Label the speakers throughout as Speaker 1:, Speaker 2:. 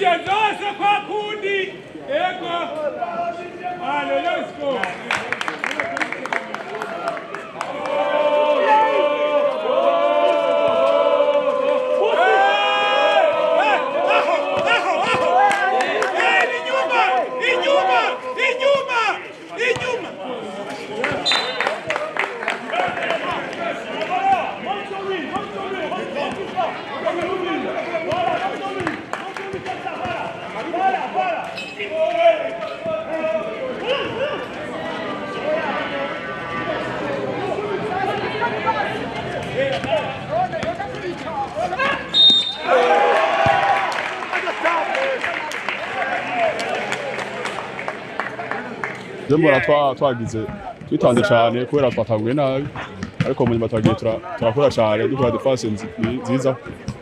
Speaker 1: Zije zose kwa kundi. Ego. Allez, let's go.
Speaker 2: Mbona twagize twitanze cyane kubera twataguye nabi ariko mu nyuma twagiye turakora cyane dukora defense nziza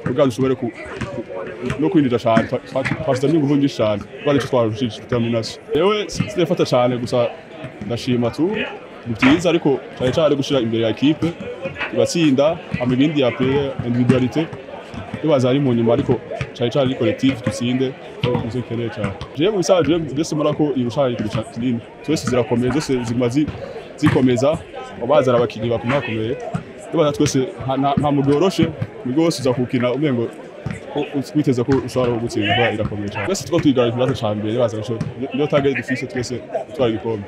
Speaker 2: kugira dushobore no kwinjira cyane twashyize n'ingufu nyinshi cyane twari twarushije determination yewe sinefata cyane gusa ndashima tu ni byiza ariko cyane gushira imbere ya equipe tugatsinda ama ibindi ya player individualité tubaza ari mu nyuma ariko cyane collective dutsinde tuzi keneye cyane je mu bisaje byose murako irushaje kinini twese zirakomeye zose zimazi zikomeza abaza abakinyi bakomakomeye tubaza twese nta mugoroshe mugose za kukina umengo twiteza ko ushobora gutsinda kwa irakomeye cyane twese two twigarira ikibazo cyane mbere baza cyo niyo target dufise twese twari gikombe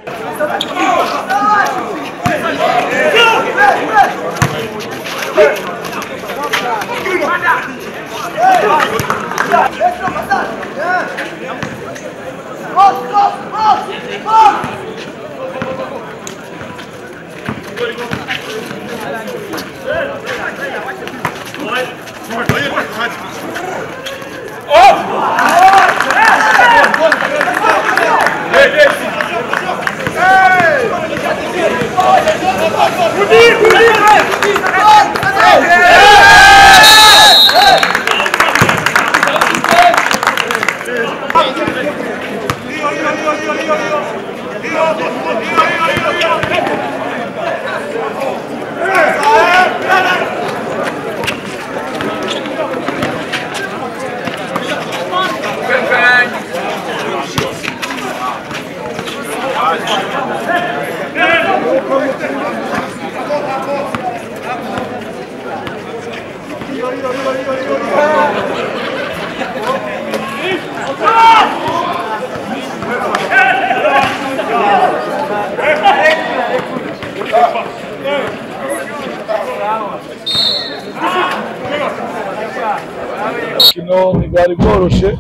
Speaker 3: Inkino ntigwari bworoshe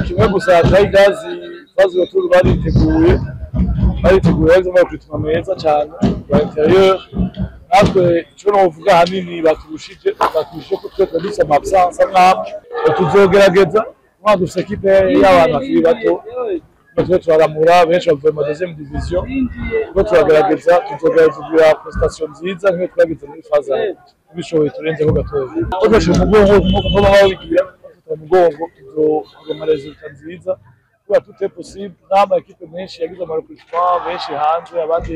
Speaker 3: kimwe gusa Tigers bazi turi bariteguye ariko kwituma meza cyane ba interieur natwe cyo novuga hanini baturushije ko twe dufite absence nk'amwe tuzogerageza nka dufite equipe y'abantu bakiri bato natwe turaramura benshi bavuye mu deuxième division ko turagerageza kugira prestation nziza nk'iyo twagize muri faza bishoboye turenzeho gatoya tugashira umugongo nk'uko baho bigira umugongo tuzogoma resultat nziza kuba tout est possible n'ama equipe menshi yagize amarecrutement benshi hanze abandi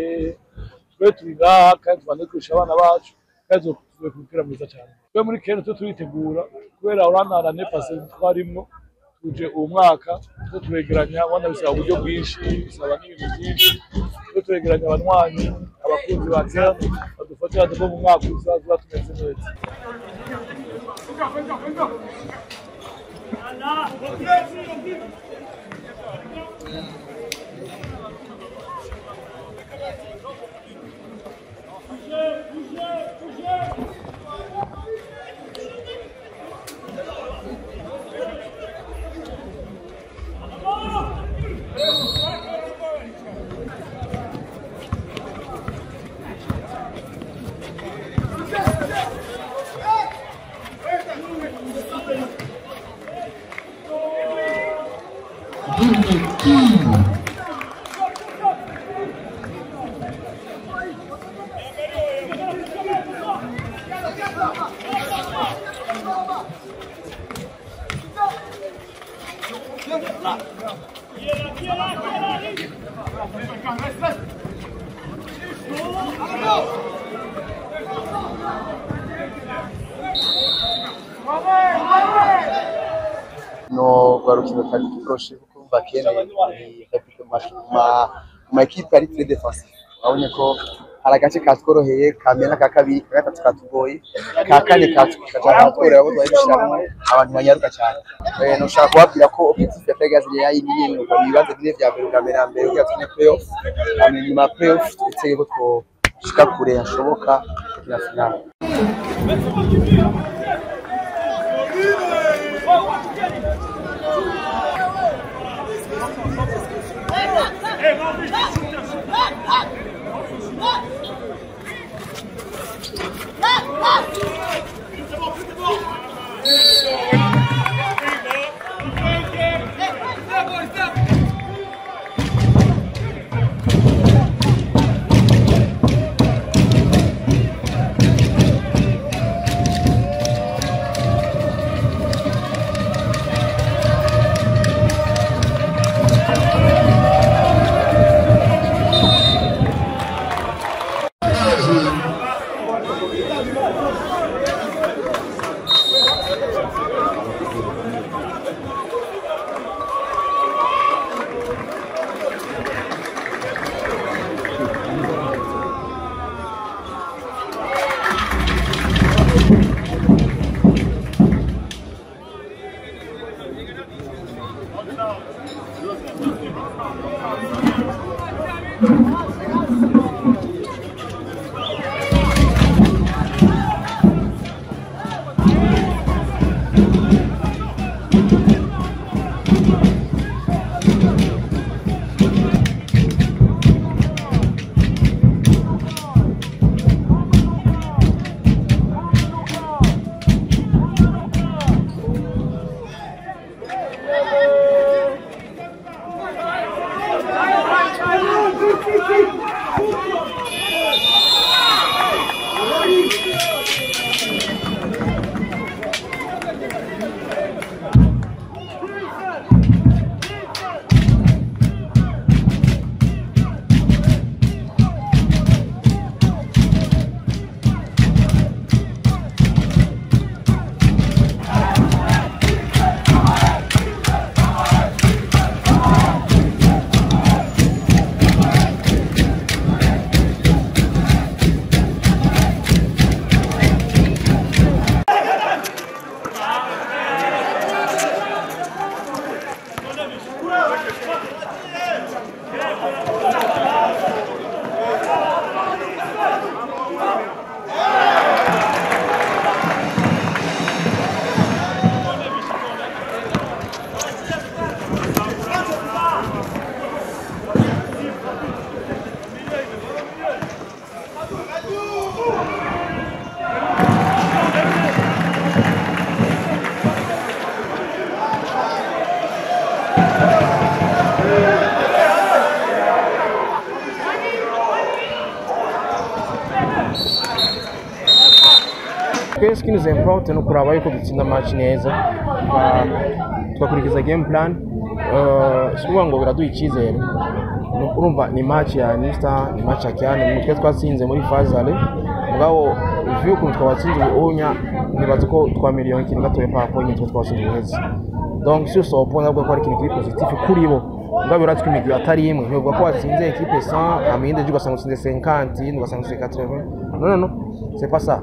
Speaker 3: twe turiga kandi twandikisha abana bacu kandi tugiye kubikira mwiza cyane twe muri Kenya turitegura kubera urana ne passe twarimwo tuje uwo mwaka turegeranya abana bisaba uburyo bwinshi bisaba n'ibintu byinshi turegeranya abanywanyi abakunzi ba Kenya badufatira ko mu mwaka uzaza tumeze neza
Speaker 4: no rwarukino tari kiproshe kuko umva kene ni repite ma equipe ari très défensif abonye ko hari agace katworoheye kamena ka kabiri ka gatatu katugoye ka kane katworoheye abo twabishiramo abantu banyaruka cyane no shaka kubabwira ko objectif ya Tigers ni yayi nyine ngo bibanze bine vya mbere ukamera mbere ugiye tune playoff nyuma playoff iteye ko twishika kure hashoboka na final.
Speaker 5: Ce qui nous importe ni ukuraba yuko dutsinda match neza twakurikiza game plan sikuvuga ngo biraduha icyizere urumva ni match ya Nista ni match ya Kiane mutwe twatsinze muri phase mugabo vu ukuntu twatsinze ubunya nibaza ko twamiliyoni ikintu gatoye papa nyitwe twatsinze uheze donc sur ce point nabwo ko ari ikintu kiri positif kuri bo mugabo biratwe imigwi atari imwe ntabwo ko watsinze equipe 100 aminde juga sanga utsinze 50 ugasanga utsinze 80 non c'est pas ça.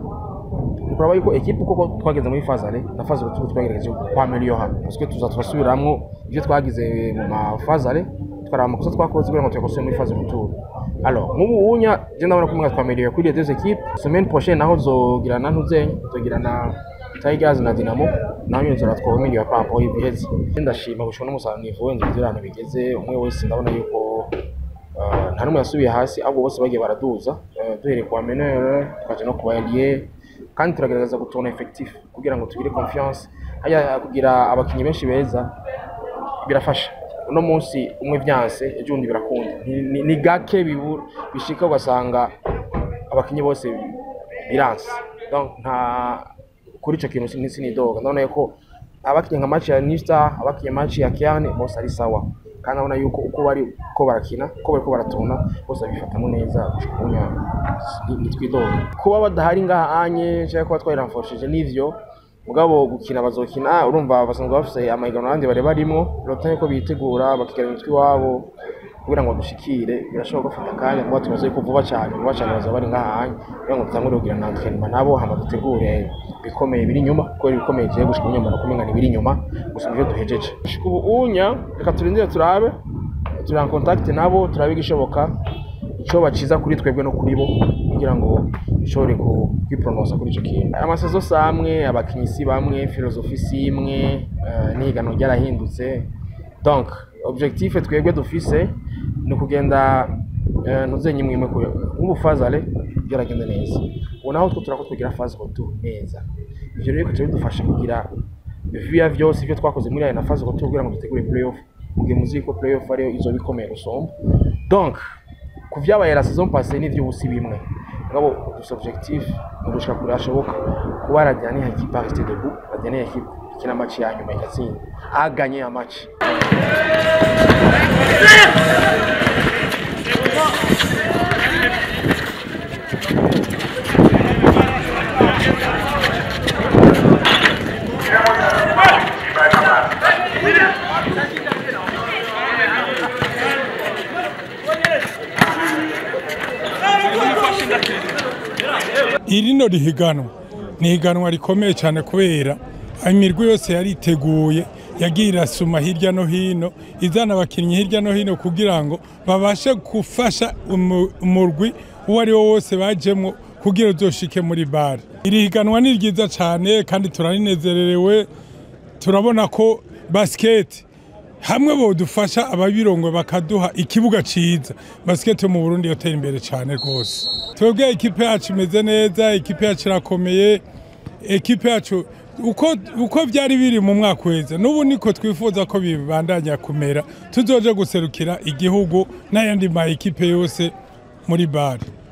Speaker 5: Ukaba yuko equipe koko twageze muri phase na phase twagerageje kwa meliyora parce que tuzatwasubiramwo ibyo twagize mu ma phase twaramakosa twakoze kugira ngo tuyakosore muri phase retour. Alors mubu unya je ndabona ko mwatwa meliyora kuri les deux équipes semaine prochaine naho zogirana ntuzenye tugirana Tigers na Dinamo naho nyuzura twa meliyora par rapport y'ibiheze. Ndashima gushona umusaruro nivuye nzirana bigeze umwe wese ndabona yuko nta numwe yasubiye hasi ahubwo bose bagiye baraduza duhereye kwa meneur tukaje no kuba allié kandi turagerageza gutona effectif kugira ngo tugire confiance haya kugira abakinyi benshi beza birafasha uno munsi umwe vyanse ejo undi birakunda ni gake bishika ugasanga abakinyi bose biranse donc nta kuri ico kintu sinidoga ndabona yuko abakinyi nka match ya Nista abakinyi match ya Kiane bose ari sawa kandi abona yuko uko bari ko barakina ko bari ko baratuna bose bifatamo neza kunya nitwidoga kuba badahari ngaha anye cyangwa kuba twayiramforshije n'ivyo mugabo gukina bazokina urumva basanzwe bafise amahiganwa n'abandi bari barimo rotanye ko bitegura bakigana imitwe iwabo kugira ngo dushikire birashobora gufata akanya kuba tumaze ko vuba cyane bazaba bari ngahanye kugira ngo tutangure kugira na entraînement nabo hama dutegure bikomeye biri nyuma ko bikomeye je gushika inyuma no kumenga ni biri nyuma gusa ibyo duhejeje ubu unya reka turindire turabe turi en contact nabo turabe gishoboka ico baciza kuri twebwe no kuri bo kugira ngo ishobore kwiprononsa kuri ico kintu amasazo samwe abakinyisi bamwe philosophie simwe n'igano ryarahindutse donc objectif twebwe dufise ni kugenda ntuzenye mwimwe ko ubu fazale byaragenda neza unaho turako twigira phase retour neza ivyo rero ko dufasha kugira via vyose ivyo twakoze muri aya na phase retour kugira ngo dutegure playoff mugihe muziko playoff ariyo izo bikomeye rusomba donc kuvyabaye la saison passée n'ivyo busi bimwe ngabo dus objectif no gushaka kurashoboka kuba la dernière équipe à rester debout la dernière équipe kina match ya nyuma ikatsinda a gagné un match
Speaker 1: irino rihiganwa ni higanwa rikomeye cyane kubera imirwi yose yariteguye yagiye irasuma hirya no hino izana abakinnyi hirya no hino kugira ngo babashe gufasha umurwi uwo ari wo wose bajemwo kugira uzoshike muri bare. Iri higanwa ni ryiza cyane kandi turarinezererewe, turabona ko basket hamwe bodufasha ababirongwe bakaduha ikibuga ciza. Basket mu Burundi yotera imbere cyane rwose. Twebwe ekipe yacu imeze neza, ekipe yacu irakomeye, ekipe yacu uko byari biri mu mwaka weza n'ubu niko twifuza ko bibandanya kumera, tuzoje guserukira igihugu n'ayandi ma ekipe yose muri bare.